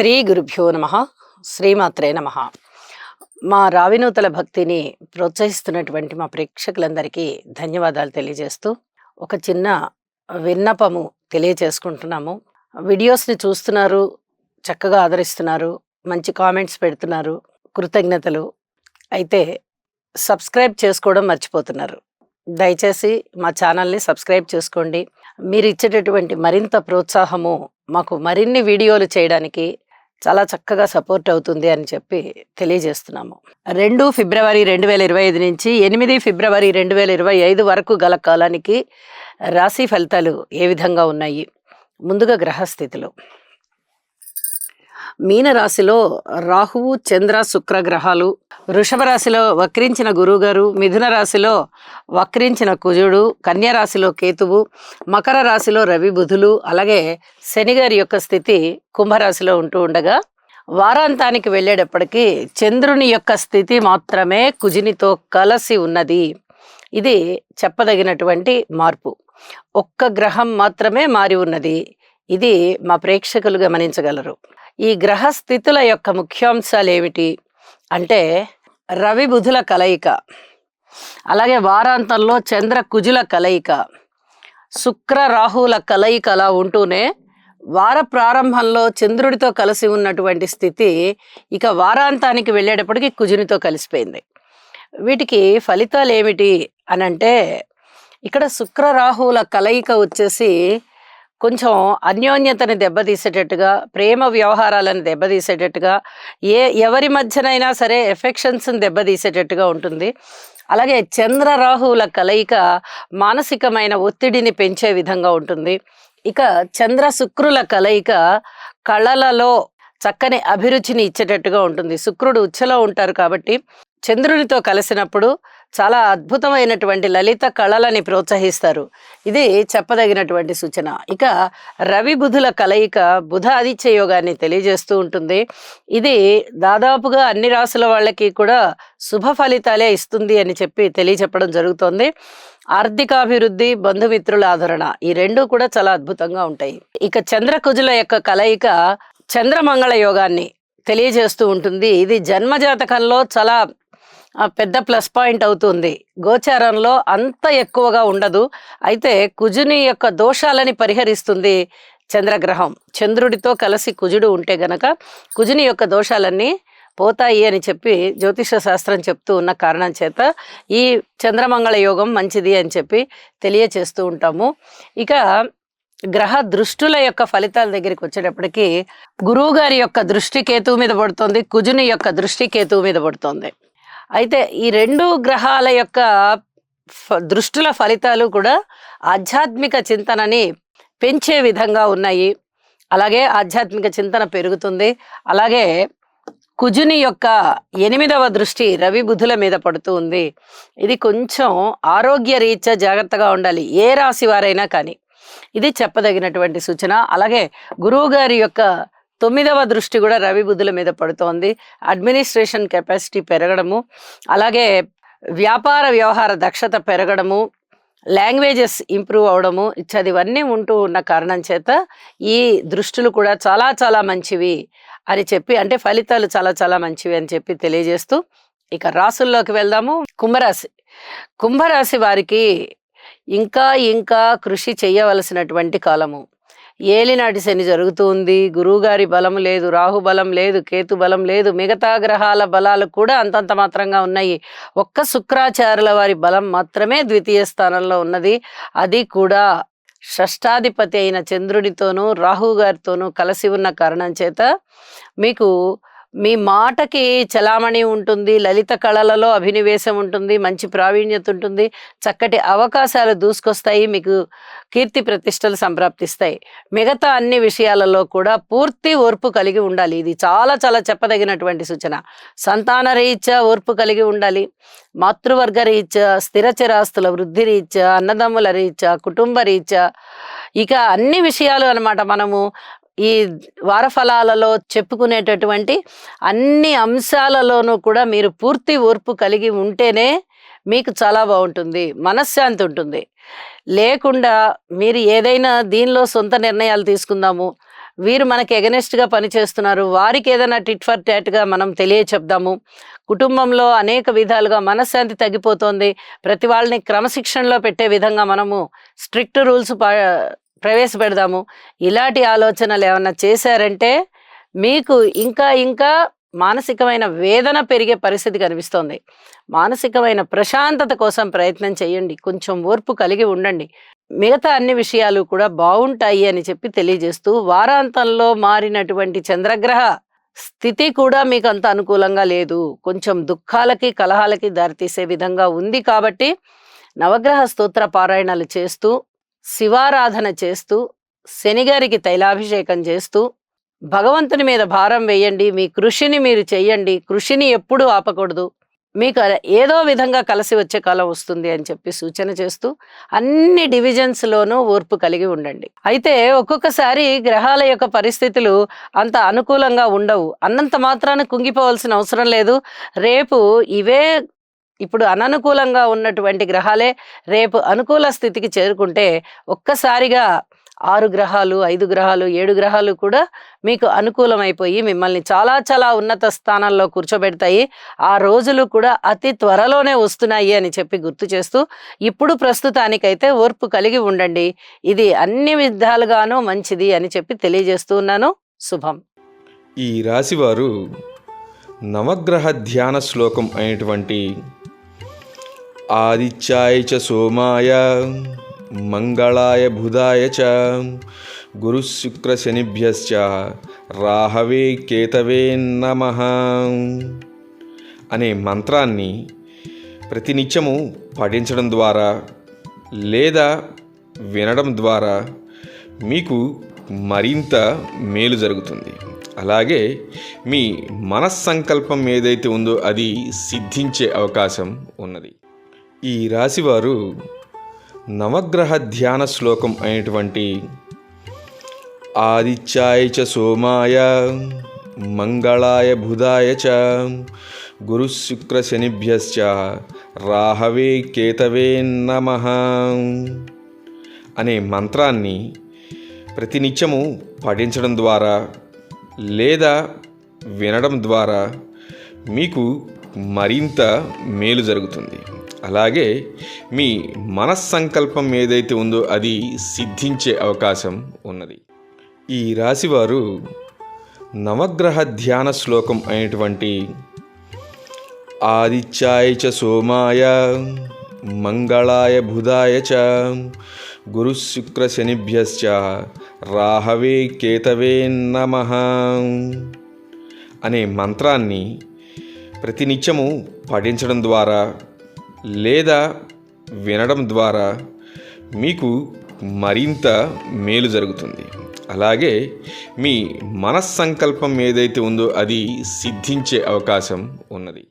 శ్రీ గురుభ్యో నమ. శ్రీమాత్రే నమ. మా రావినూతల భక్తిని ప్రోత్సహిస్తున్నటువంటి మా ప్రేక్షకులందరికీ ధన్యవాదాలు తెలియజేస్తూ ఒక చిన్న విన్నపము తెలియజేసుకుంటున్నాము. వీడియోస్ని చూస్తున్నారు, చక్కగా ఆదరిస్తున్నారు, మంచి కామెంట్స్ పెడుతున్నారు, కృతజ్ఞతలు. అయితే సబ్స్క్రైబ్ చేసుకోవడం మర్చిపోతున్నారు. దయచేసి మా ఛానల్ని సబ్స్క్రైబ్ చేసుకోండి. మీరు ఇచ్చేటటువంటి మరింత ప్రోత్సాహము మాకు మరిన్ని వీడియోలు చేయడానికి చాలా చక్కగా సపోర్ట్ అవుతుంది అని చెప్పి తెలియజేస్తున్నాము. 2 ఫిబ్రవరి 2025 నుంచి 8 ఫిబ్రవరి 2025 వరకు గల కాలానికి రాశి ఫలితాలు ఏ విధంగా ఉన్నాయి? ముందుగా గ్రహస్థితులు. మీన రాశిలో రాహువు, చంద్ర, శుక్ర గ్రహాలు, వృషభ రాశిలో వక్రించిన గురువుగారు, మిథున రాశిలో వక్రించిన కుజుడు, కన్య రాశిలో కేతువు, మకర రాశిలో రవి, బుధులు, అలాగే శనిగారి యొక్క స్థితి కుంభరాశిలో ఉంటూ ఉండగా వారాంతానికి వెళ్ళేటప్పటికీ చంద్రుని యొక్క స్థితి మాత్రమే కుజునితో కలిసి ఉన్నది. ఇది చెప్పదగినటువంటి మార్పు. ఒక్క గ్రహం మాత్రమే మారి ఉన్నది. ఇది మా ప్రేక్షకులు గమనించగలరు. ఈ గ్రహ స్థితుల యొక్క ముఖ్యాంశాలు ఏమిటి అంటే రవి బుధుల కలయిక, అలాగే వారాంతంలో చంద్ర కుజుల కలయిక, శుక్ర రాహుల కలయిక అలా ఉంటూనే వార ప్రారంభంలో చంద్రుడితో కలిసి ఉన్నటువంటి స్థితి ఇక వారాంతానికి వెళ్ళేటప్పటికి కుజునితో కలిసిపోయింది. వీటికి ఫలితాలు ఏమిటి అని అంటే ఇక్కడ శుక్ర రాహుల కలయిక వచ్చేసి కొంచెం అన్యోన్యతని దెబ్బతీసేటట్టుగా, ప్రేమ వ్యవహారాలను దెబ్బతీసేటట్టుగా, ఎవరి మధ్యనైనా సరే ఎఫెక్షన్స్ని దెబ్బతీసేటట్టుగా ఉంటుంది. అలాగే చంద్ర రాహువుల కలయిక మానసికమైన ఒత్తిడిని పెంచే విధంగా ఉంటుంది. ఇక చంద్ర శుక్రుల కలయిక కళలలో చక్కని అభిరుచిని ఇచ్చేటట్టుగా ఉంటుంది. శుక్రుడు ఉచ్చలో ఉంటారు కాబట్టి చంద్రునితో కలిసినప్పుడు చాలా అద్భుతమైనటువంటి లలిత కళలని ప్రోత్సహిస్తారు. ఇది చెప్పదగినటువంటి సూచన. ఇక రవి బుధుల కలయిక బుధ ఆదిత్య యోగాన్ని తెలియజేస్తూ ఉంటుంది. ఇది దాదాపుగా అన్ని రాసుల వాళ్ళకి కూడా శుభ ఫలితాలే ఇస్తుంది అని చెప్పి తెలియచెప్పడం జరుగుతోంది. ఆర్థికాభివృద్ధి, బంధుమిత్రుల ఆదరణ, ఈ రెండూ కూడా చాలా అద్భుతంగా ఉంటాయి. ఇక చంద్ర కుజుల యొక్క కలయిక చంద్రమంగళ యోగాన్ని తెలియజేస్తూ ఉంటుంది. ఇది జన్మజాతకంలో చాలా పెద్ద ప్లస్ పాయింట్ అవుతుంది. గోచారంలో అంత ఎక్కువగా ఉండదు. అయితే కుజుని యొక్క దోషాలని పరిహరిస్తుంది చంద్రగ్రహం. చంద్రుడితో కలిసి కుజుడు ఉంటే గనక కుజుని యొక్క దోషాలన్నీ పోతాయి అని చెప్పి జ్యోతిష శాస్త్రం చెప్తూ ఉన్న కారణం చేత ఈ చంద్రమంగళ యోగం మంచిది అని చెప్పి తెలియచేస్తూ ఉంటాము. ఇక గ్రహ దృష్టుల యొక్క ఫలితాల దగ్గరికి వచ్చేటప్పటికి గురువు గారి యొక్క దృష్టి కేతువు మీద పడుతుంది, కుజుని యొక్క దృష్టి కేతువు మీద పడుతుంది. అయితే ఈ రెండు గ్రహాల యొక్క దృష్టుల ఫలితాలు కూడా ఆధ్యాత్మిక చింతనని పెంచే విధంగా ఉన్నాయి. అలాగే ఆధ్యాత్మిక చింతన పెరుగుతుంది. అలాగే కుజుని యొక్క 8వ దృష్టి రవి బుధుల మీద పడుతూ ఉంది. ఇది కొంచెం ఆరోగ్య రీత్యా జాగ్రత్తగా ఉండాలి, ఏ రాశి వారైనా కానీ. ఇది చెప్పదగినటువంటి సూచన. అలాగే గురువు గారి యొక్క 9వ దృష్టి కూడా రవి బుధుల మీద పడుతోంది. అడ్మినిస్ట్రేషన్ కెపాసిటీ పెరగడము, అలాగే వ్యాపార వ్యవహార దక్షత పెరగడము, లాంగ్వేజెస్ ఇంప్రూవ్ అవడము ఇవన్నీ ఉంటూ ఉన్న కారణం చేత ఈ దృష్టులు కూడా చాలా చాలా మంచివి అని చెప్పి, అంటే ఫలితాలు చాలా చాలా మంచివి అని చెప్పి తెలియజేస్తూ ఇక రాసుల్లోకి వెళ్దాము. కుంభరాశి వారికి ఇంకా ఇంకా కృషి చేయవలసినటువంటి కాలము. ఏలినాటి శని జరుగుతూ ఉంది. గురువుగారి బలం లేదు, రాహు బలం లేదు, కేతు బలం లేదు, మిగతా గ్రహాల బలాలు కూడా అంతంత మాత్రంగా ఉన్నాయి. ఒక్క శుక్రాచార్యుల వారి బలం మాత్రమే ద్వితీయ స్థానంలో ఉన్నది. అది కూడా షష్టాధిపతి అయిన చంద్రుడితోనూ రాహు గారితోనూ కలిసి ఉన్న కారణం చేత మీకు మీ మాటకి చలామణి ఉంటుంది, లలిత కళలలో అభినివేశం ఉంటుంది, మంచి ప్రావీణ్యత ఉంటుంది, చక్కటి అవకాశాలు దూసుకొస్తాయి, మీకు కీర్తి ప్రతిష్టలు సంప్రాప్తిస్తాయి. మిగతా అన్ని విషయాలలో కూడా పూర్తి ఓర్పు కలిగి ఉండాలి. ఇది చాలా చాలా చెప్పదగినటువంటి సూచన. సంతాన రీత్యా ఓర్పు కలిగి ఉండాలి, మాతృవర్గ రీత్యా, స్థిరచరాస్తుల వృద్ధి రీత్యా, అన్నదమ్ముల రీత్యా, కుటుంబ రీత్యా, ఇక అన్ని విషయాలు అన్నమాట. మనము ఈ వారఫలాలలో చెప్పుకునేటటువంటి అన్ని అంశాలలోనూ కూడా మీరు పూర్తి ఓర్పు కలిగి ఉంటేనే మీకు చాలా బాగుంటుంది, మనశ్శాంతి ఉంటుంది. లేకుండా మీరు ఏదైనా దీనిలో సొంత నిర్ణయాలు తీసుకుందాము, వీరు మనకి ఎగనెస్ట్గా పనిచేస్తున్నారు, వారికి ఏదైనా టిట్ ఫర్ టాట్గా మనం తెలియచెప్దాము. కుటుంబంలో అనేక విధాలుగా మనశ్శాంతి తగ్గిపోతుంది, ప్రతి వాళ్ళని క్రమశిక్షణలో పెట్టే విధంగా మనము స్ట్రిక్ట్ రూల్స్ ప్రవేశపెడదాము. ఇలాంటి ఆలోచనలు ఏమన్నా చేశారంటే మీకు ఇంకా ఇంకా మానసికమైన వేదన పెరిగే పరిస్థితి కనిపిస్తోంది. మానసికమైన ప్రశాంతత కోసం ప్రయత్నం చేయండి, కొంచెం ఓర్పు కలిగి ఉండండి. మిగతా అన్ని విషయాలు కూడా బాగుంటాయి అని చెప్పి తెలియజేస్తూ, వారాంతంలో మారినటువంటి చంద్రగ్రహ స్థితి కూడా మీకు అంత అనుకూలంగా లేదు, కొంచెం దుఃఖాలకి కలహాలకి దారితీసే విధంగా ఉంది. కాబట్టి నవగ్రహ స్తోత్ర పారాయణాలు చేస్తూ, శివారాధన చేస్తూ, శనిగారికి తైలాభిషేకం చేస్తూ, భగవంతుని మీద భారం వేయండి. మీ కృషిని మీరు చెయ్యండి, కృషిని ఎప్పుడూ ఆపకూడదు. మీకు ఏదో విధంగా కలిసి వచ్చే కాలం వస్తుంది అని చెప్పి సూచన చేస్తూ, అన్ని డివిజన్స్లోనూ ఓర్పు కలిగి ఉండండి. అయితే ఒక్కొక్కసారి గ్రహాల యొక్క పరిస్థితులు అంత అనుకూలంగా ఉండవు, అన్నంత మాత్రాన కుంగిపోవాల్సిన అవసరం లేదు. రేపు ఇవే ఇప్పుడు అననుకూలంగా ఉన్నటువంటి గ్రహాలే రేపు అనుకూల స్థితికి చేరుకుంటే ఒక్కసారిగా 6 గ్రహాలు, 5 గ్రహాలు, 7 గ్రహాలు కూడా మీకు అనుకూలమైపోయి మిమ్మల్ని చాలా చాలా ఉన్నత స్థానాల్లో కూర్చోబెడతాయి. ఆ రోజులు కూడా అతి త్వరలోనే వస్తున్నాయి అని చెప్పి గుర్తు చేస్తూ, ఇప్పుడు ప్రస్తుతానికైతే ఓర్పు కలిగి ఉండండి, ఇది అన్ని విధాలుగానూ మంచిది అని చెప్పి తెలియజేస్తూ ఉన్నాను. శుభం. ఈ రాశివారు నవగ్రహ ధ్యాన శ్లోకం అయినటువంటి ఆదిత్యాయ చ సోమాయ మంగళాయ బుధాయ చ గురు శుక్ర శనిభ్యశ్చ రాహవే కేతవే నమః అనే మంత్రాన్ని ప్రతినిత్యము పఠించడం ద్వారా లేదా వినడం ద్వారా మీకు మరింత మేలు జరుగుతుంది. అలాగే మీ మనస్సంకల్పం ఏదైతే ఉందో అది సిద్ధించే అవకాశం ఉన్నది. ఈ రాశివారు నవగ్రహ ధ్యాన శ్లోకం అయినటువంటి ఆదిత్యాయ చ సోమాయ మంగళాయ బుధాయ చ గురు శుక్ర శనిభ్యశ్చ రాహవే కేతవే నమః అనే మంత్రాన్ని ప్రతినిత్యము పఠించడం ద్వారా లేదా వినడం ద్వారా మీకు మరింత మేలు జరుగుతుంది. అలాగే మీ మనస్సంకల్పం ఏదైతే ఉందో అది సిద్ధించే అవకాశం ఉన్నది. ఈ రాశివారు నవగ్రహ ధ్యాన శ్లోకం అయినటువంటి ఆదిత్యాయ చ సోమాయ మంగళాయ బుధాయ చ గురు శుక్ర శనిభ్యశ్చ రాహవే కేతవే నమః అనే మంత్రాన్ని ప్రతినిత్యము పఠించడం ద్వారా లేదా వినడం ద్వారా మీకు మరింత మేలు జరుగుతుంది. అలాగే మీ మనస్సంకల్పం ఏదైతే ఉందో అది సిద్ధించే అవకాశం ఉన్నది.